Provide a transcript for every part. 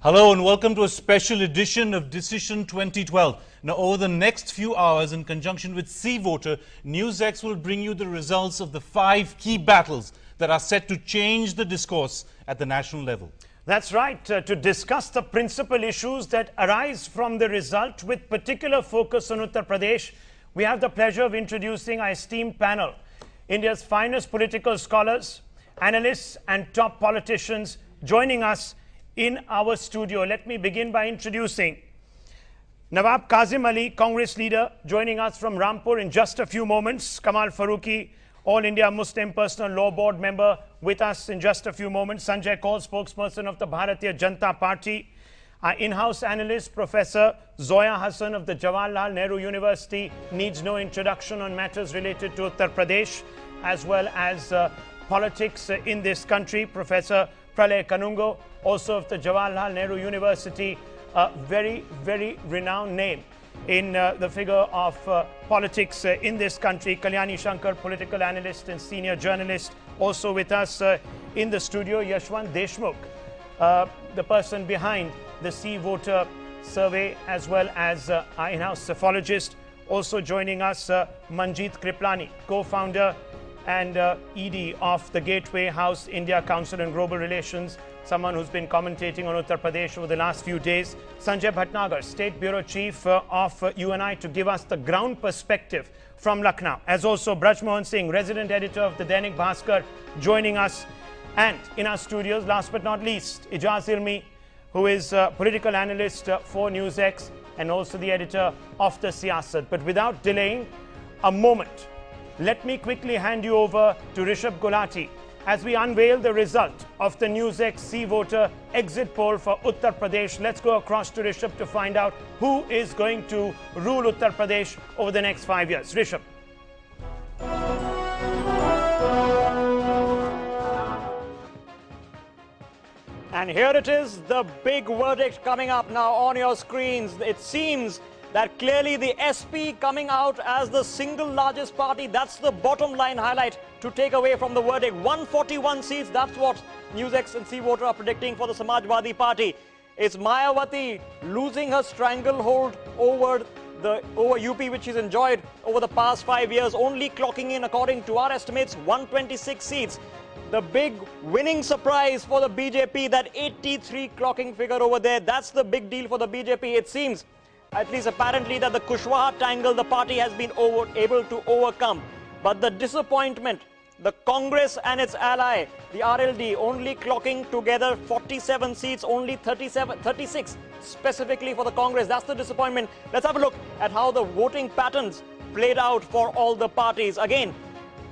Hello and welcome to a special edition of Decision 2012. Now, over the next few hours, in conjunction with C-Voter, NewsX will bring you the results of the 5 key battles that are set to change the discourse at the national level. That's right, to discuss the principal issues that arise from the result with particular focus on Uttar Pradesh, we have the pleasure of introducing our esteemed panel, India's finest political scholars, analysts and top politicians joining us in our studio. Let me begin by introducing Nawab Kazim Ali, Congress leader, joining us from Rampur in just a few moments. Kamal Farooqi, All India Muslim Personal Law Board member, with us in just a few moments. Sanjay Kaul, spokesperson of the Bharatiya Janata Party. Our in-house analyst, Professor Zoya Hassan of the Jawaharlal Nehru University, needs no introduction on matters related to Uttar Pradesh as well as politics in this country. Professor Pralay Kanungo, also of the Jawaharlal Nehru University, a very, very renowned name in the figure of politics in this country. Kalyani Shankar, political analyst and senior journalist, also with us in the studio. Yashwant Deshmukh, the person behind the C-Voter survey, as well as our in-house psephologist. Also joining us, Manjeet Kriplani, co-founder and ED of the Gateway House India Council on Global Relations, someone who's been commentating on Uttar Pradesh over the last few days. Sanjay Bhatnagar, State Bureau Chief of UNI, to give us the ground perspective from Lucknow. As also Braj Mohan Singh, resident editor of the Dainik Bhaskar, joining us. And in our studios, last but not least, Ijaz Ilmi, who is a political analyst for NewsX and also the editor of the Siyasat. But without delaying a moment, let me quickly hand you over to Rishabh Gulati as we unveil the result of the NewsX C-Voter exit poll for Uttar Pradesh. Let's go across to Rishabh to find out who is going to rule Uttar Pradesh over the next 5 years. Rishabh. And here it is, the big verdict coming up now on your screens. It seems that clearly the SP coming out as the single largest party. That's the bottom line highlight to take away from the verdict. 141 seats, that's what NewsX and C-Voter are predicting for the Samajwadi Party. It's Mayawati losing her stranglehold over UP, which she's enjoyed over the past 5 years, only clocking in, according to our estimates, 126 seats. The big winning surprise for the BJP, that 83 clocking figure over there, that's the big deal for the BJP. It seems, at least apparently, that the Kushwaha tangle the party has been able to overcome. But the disappointment, the Congress and its ally, the RLD, only clocking together 47 seats, only 36 specifically for the Congress. That's the disappointment. Let's have a look at how the voting patterns played out for all the parties. Again,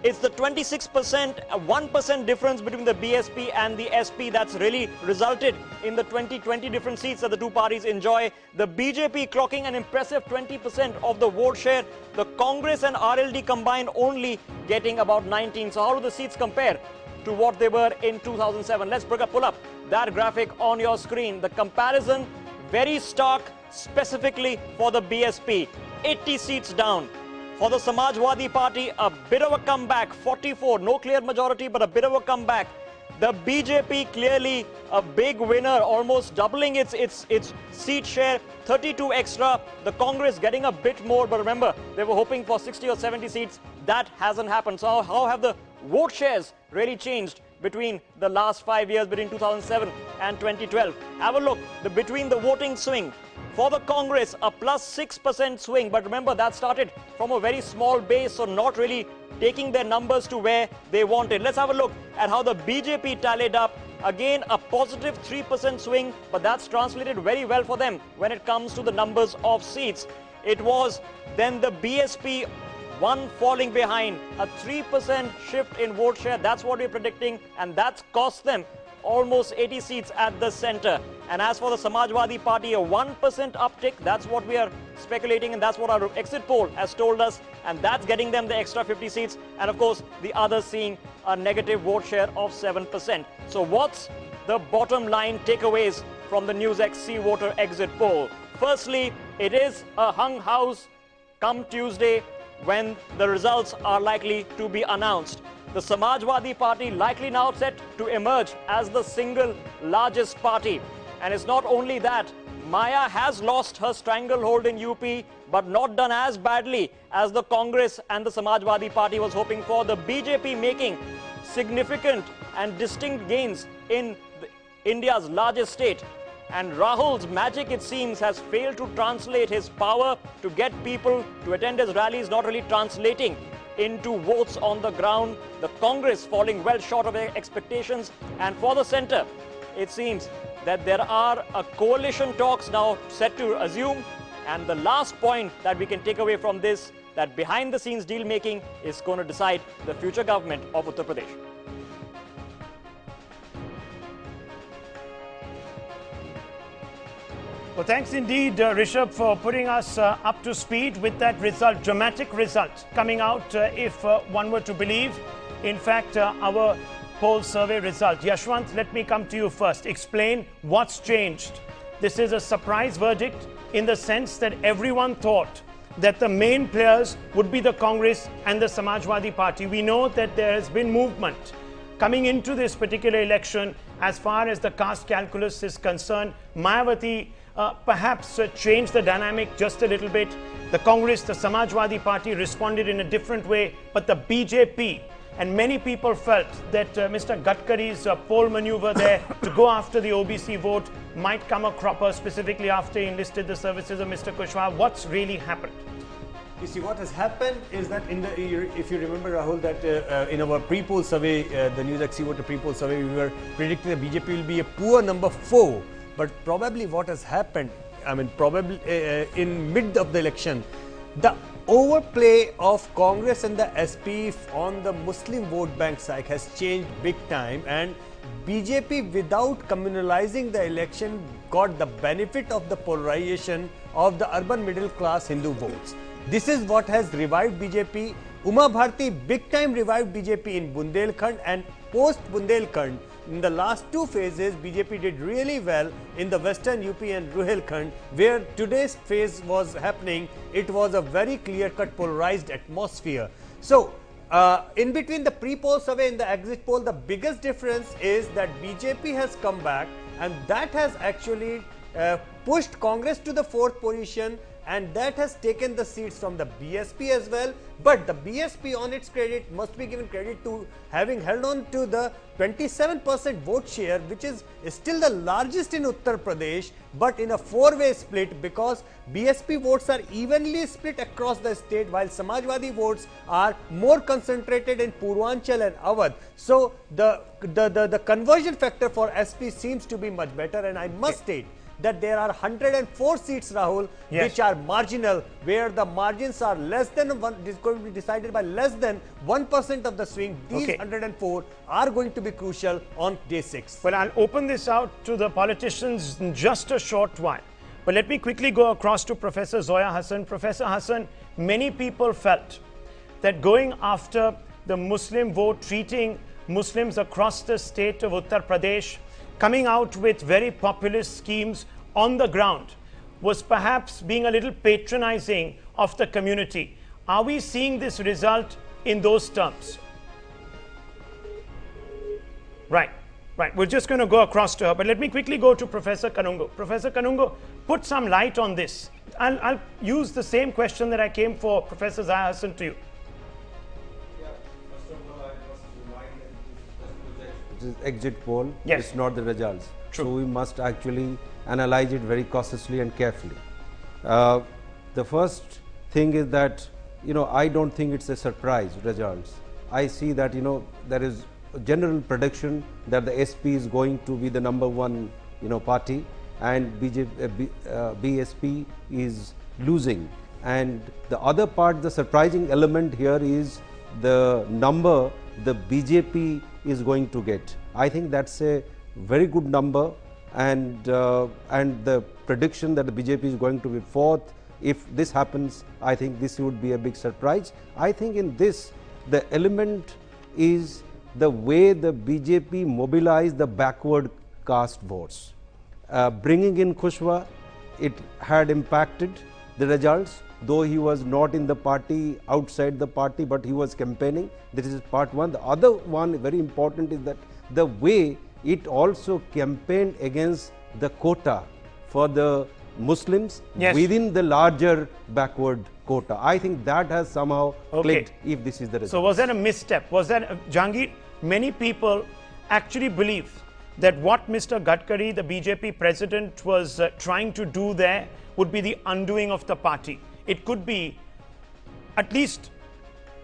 it's the 26%, 1% difference between the BSP and the SP that's really resulted in the 20 different seats that the two parties enjoy. The BJP clocking an impressive 20% of the vote share. The Congress and RLD combined only getting about 19. So how do the seats compare to what they were in 2007? Let's pull up that graphic on your screen. The comparison, very stark, specifically for the BSP. 80 seats down. For the Samajwadi Party, a bit of a comeback, 44, no clear majority, but a bit of a comeback. The BJP clearly a big winner, almost doubling its seat share, 32 extra. The Congress getting a bit more, but remember, they were hoping for 60 or 70 seats. That hasn't happened. So how have the vote shares really changed between the last 5 years, between 2007 and 2012? Have a look, between the voting swing. For the Congress, a plus 6% swing, but remember that started from a very small base, so not really taking their numbers to where they wanted. Let's have a look at how the BJP tallied up. Again, a positive 3% swing, but that's translated very well for them when it comes to the numbers of seats. It was then the BSP, one falling behind, a 3% shift in vote share. That's what we're predicting, and that's cost them almost 80 seats at the center. And as for the Samajwadi Party, a 1% uptick, that's what we are speculating, and that's what our exit poll has told us, and that's getting them the extra 50 seats. And of course, the others seeing a negative vote share of 7%. So what's the bottom line takeaways from the NewsX C-Voter exit poll? Firstly, it is a hung house come Tuesday when the results are likely to be announced. The Samajwadi Party likely now set to emerge as the single largest party. And it's not only that, Maya has lost her stranglehold in UP, but not done as badly as the Congress and the Samajwadi Party was hoping for. The BJP making significant and distinct gains in India's largest state. And Rahul's magic, it seems, has failed to translate his power to get people to attend his rallies, not really translating into votes on the ground. The Congress falling well short of their expectations. And for the centre, it seems that there are coalition talks now set to assume. And the last point that we can take away from this, that behind the scenes deal making is going to decide the future government of Uttar Pradesh. Well, thanks indeed, Rishabh, for putting us up to speed with that result, dramatic result coming out, if one were to believe, in fact, our poll survey result. Yashwant, let me come to you first. Explain what's changed. This is a surprise verdict in the sense that everyone thought that the main players would be the Congress and the Samajwadi Party. We know that there has been movement coming into this particular election as far as the caste calculus is concerned. Mayawati perhaps changed the dynamic just a little bit. The Congress, the Samajwadi Party responded in a different way, but the BJP and many people felt that Mr. Gadkari's poll maneuver there to go after the OBC vote might come a cropper, specifically after he enlisted the services of Mr. Kushwaha. What's really happened? You see, what has happened is that if you remember, Rahul, that in our pre-poll survey, the NewsXC voter pre-poll survey, we were predicting that BJP will be a poor number 4. But probably what has happened, I mean, probably in mid of the election, the overplay of Congress and the SP on the Muslim vote bank side has changed big time, and BJP, without communalizing the election, got the benefit of the polarization of the urban middle class Hindu votes. This is what has revived BJP. Uma Bharti big time revived BJP in Bundelkhand, and post Bundelkhand, in the last 2 phases, BJP did really well in the western UP and Ruhelkhand, where today's phase was happening. It was a very clear-cut polarized atmosphere. So, in between the pre-poll survey and the exit poll, the biggest difference is that BJP has come back, and that has actually pushed Congress to the 4th position, and that has taken the seats from the BSP as well. But the BSP, on its credit, must be given credit to having held on to the 27% vote share, which is still the largest in Uttar Pradesh, but in a 4-way split, because BSP votes are evenly split across the state, while Samajwadi votes are more concentrated in Purvanchal and Awadh. So the conversion factor for SP seems to be much better, and I must state that there are 104 seats, Rahul, which are marginal, where the margins are less than one, is going to be decided by less than 1% of the swing. These 104 are going to be crucial on day 6. Well, I'll open this out to the politicians in just a short while. But let me quickly go across to Professor Zoya Hassan. Professor Hassan, many people felt that going after the Muslim vote, treating Muslims across the state of Uttar Pradesh, coming out with very populist schemes on the ground, was perhaps being a little patronizing of the community. Are we seeing this result in those terms? Right. We're just going to go across to her, but let me quickly go to Professor Kanungo. Professor Kanungo, put some light on this. I'll use the same question that I came for Professor Zoya Hassan to you. Exit poll, yes, it's not the results. True. So we must actually analyze it very cautiously and carefully. The first thing is that, I don't think it's a surprise results. I see that, there is a general prediction that the SP is going to be the number 1, party, and BSP is losing. And the other part, the surprising element here is the number the BJP is going to get. I think that's a very good number, and the prediction that the BJP is going to be 4th, if this happens, I think this would be a big surprise. I think in this, the element is the way the BJP mobilized the backward caste votes. Bringing in Kushwaha, it had impacted the results, though he was not in the party, outside the party, but he was campaigning. This is part one. The other one, very important, is that the way it also campaigned against the quota for the Muslims Yes. within the larger backward quota. I think that has somehow clicked, if this is the result. So was that a misstep? Was that, Jahangir, many people actually believe that what Mr. Gadkari, the BJP president, was trying to do there would be the undoing of the party. It could be, at least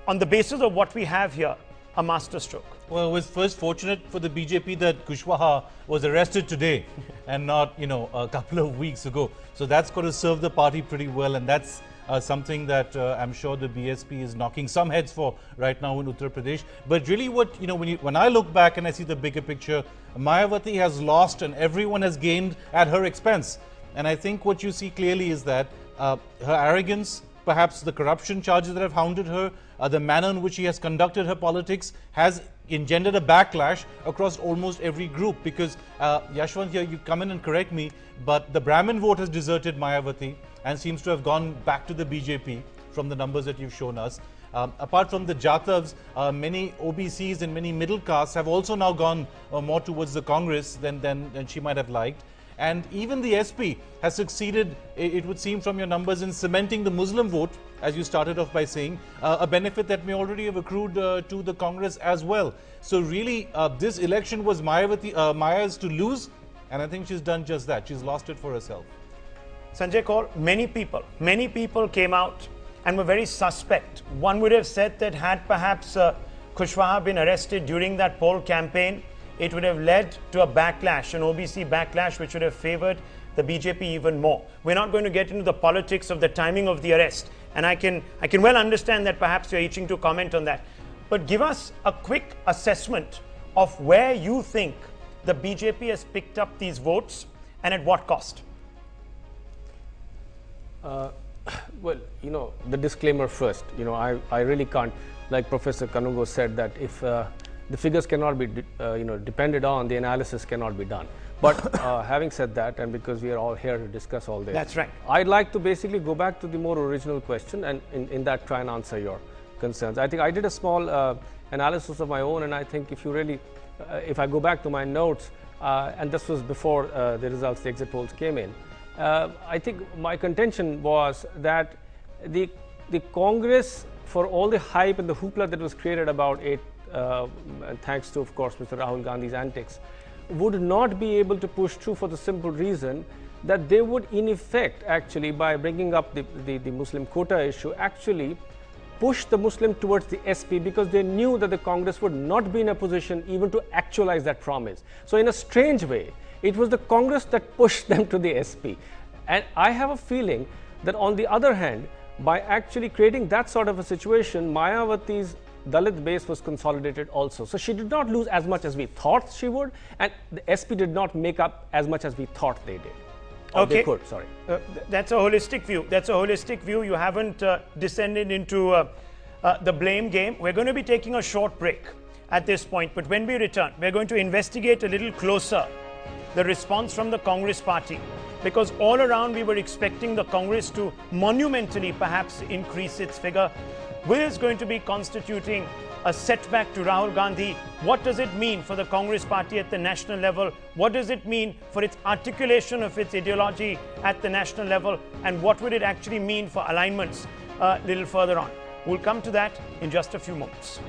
on the basis of what we have here, a masterstroke. Well, it was first fortunate for the BJP that Kushwaha was arrested today and not, a couple of weeks ago. So that's going to serve the party pretty well, and that's something that I'm sure the BSP is knocking some heads for right now in Uttar Pradesh. But really when I look back and I see the bigger picture, Mayawati has lost and everyone has gained at her expense. And I think what you see clearly is that her arrogance, perhaps the corruption charges that have hounded her, the manner in which she has conducted her politics has engendered a backlash across almost every group. Because Yashwant, here you come in and correct me, but the Brahmin vote has deserted Mayawati and seems to have gone back to the BJP from the numbers that you've shown us. Apart from the Jatavs, many OBCs and many middle castes have also now gone more towards the Congress than she might have liked. And even the SP has succeeded, it would seem from your numbers, in cementing the Muslim vote, as you started off by saying, a benefit that may already have accrued to the Congress as well. So really, this election was Maya's to lose, and I think she's done just that. She's lost it for herself. Sanjay Kaul, many people came out and were very suspect. One would have said that had perhaps Kushwaha been arrested during that poll campaign, it would have led to a backlash, an OBC backlash, which would have favored the BJP even more. We're not going to get into the politics of the timing of the arrest, and I can well understand that perhaps you're itching to comment on that. But give us a quick assessment of where you think the BJP has picked up these votes and at what cost. Well, the disclaimer first. I really can't, like Professor Kanungo said, that if the figures cannot be, depended on, the analysis cannot be done. But having said that, and because we are all here to discuss all this, that's right. I'd like to basically go back to the more original question and in that try and answer your concerns. I think I did a small analysis of my own, and I think if you really, if I go back to my notes, and this was before the results, the exit polls came in, I think my contention was that the Congress, for all the hype and the hoopla that was created about it, and thanks to, of course, Mr. Rahul Gandhi's antics, would not be able to push through for the simple reason that they would, in effect, actually, by bringing up the Muslim quota issue, actually push the Muslim towards the SP, because they knew that the Congress would not be in a position even to actualize that promise. So in a strange way, it was the Congress that pushed them to the SP. And I have a feeling that on the other hand, by actually creating that sort of a situation, Mayawati's Dalit base was consolidated also. So she did not lose as much as we thought she would, and the SP did not make up as much as we thought they did. Or they could, sorry. That's a holistic view. That's a holistic view. You haven't descended into the blame game. We're going to be taking a short break at this point, but when we return, we're going to investigate a little closer the response from the Congress party, because all around we were expecting the Congress to monumentally perhaps increase its figure. Will is going to be constituting a setback to Rahul Gandhi? What does it mean for the Congress party at the national level? What does it mean for its articulation of its ideology at the national level? And what would it actually mean for alignments a little further on? We'll come to that in just a few moments.